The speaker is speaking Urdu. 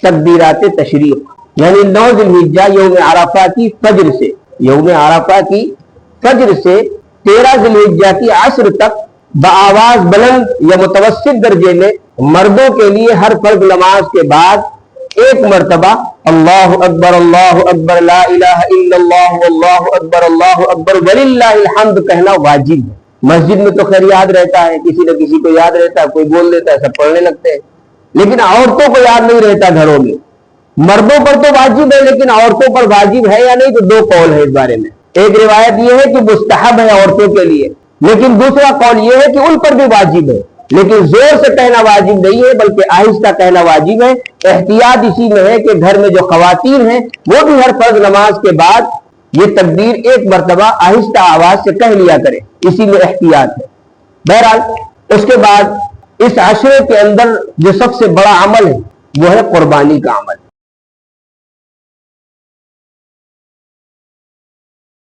تکبیرات تشریق، یعنی 9 ذوالحجہ یوم عرفہ کی فجر سے، یوم عرفہ کی فجر سے 13 ذوالحجہ کی عصر تک بآواز بلند یا متوسط درجے میں مردوں کے لیے ہر فرض نماز کے بعد ایک مرتبہ اللہ اکبر لا الہ الا اللہ واللہ اکبر وللہ الحمد کہنا واجب ہے۔ مسجد میں تو خیر یاد رہتا ہے، کسی نہ کسی کو یاد رہتا ہے، کوئی بول دیتا ہے، سب پڑھنے لگتے ہیں، لیکن عورتوں کو یاد نہیں رہتا گھروں میں۔ مردوں پر تو واجب ہے، لیکن عورتوں پر واجب ہے یا نہیں تو 2 قول ہے اس بارے میں۔ ایک روایت یہ ہے کہ مستحب ہے عورتوں کے لیے، لیکن دوسرا قول یہ ہے کہ ان پر بھی واجب ہے، لیکن زور سے کہنا واجب نہیں ہے بلکہ آہستہ کہنا واجب ہے۔ احتیاط اسی میں ہے کہ گھر میں جو خواتین ہیں وہ بھی ہر فرض نماز کے بعد یہ تکبیر ایک مرتبہ آہستہ آواز سے کہہ لیا کرے، اسی میں احتیاط ہے۔ بہرحال اس کے بعد اس عشرے کے اندر جو سب سے بڑا عمل ہے وہ ہے قربانی کا عمل۔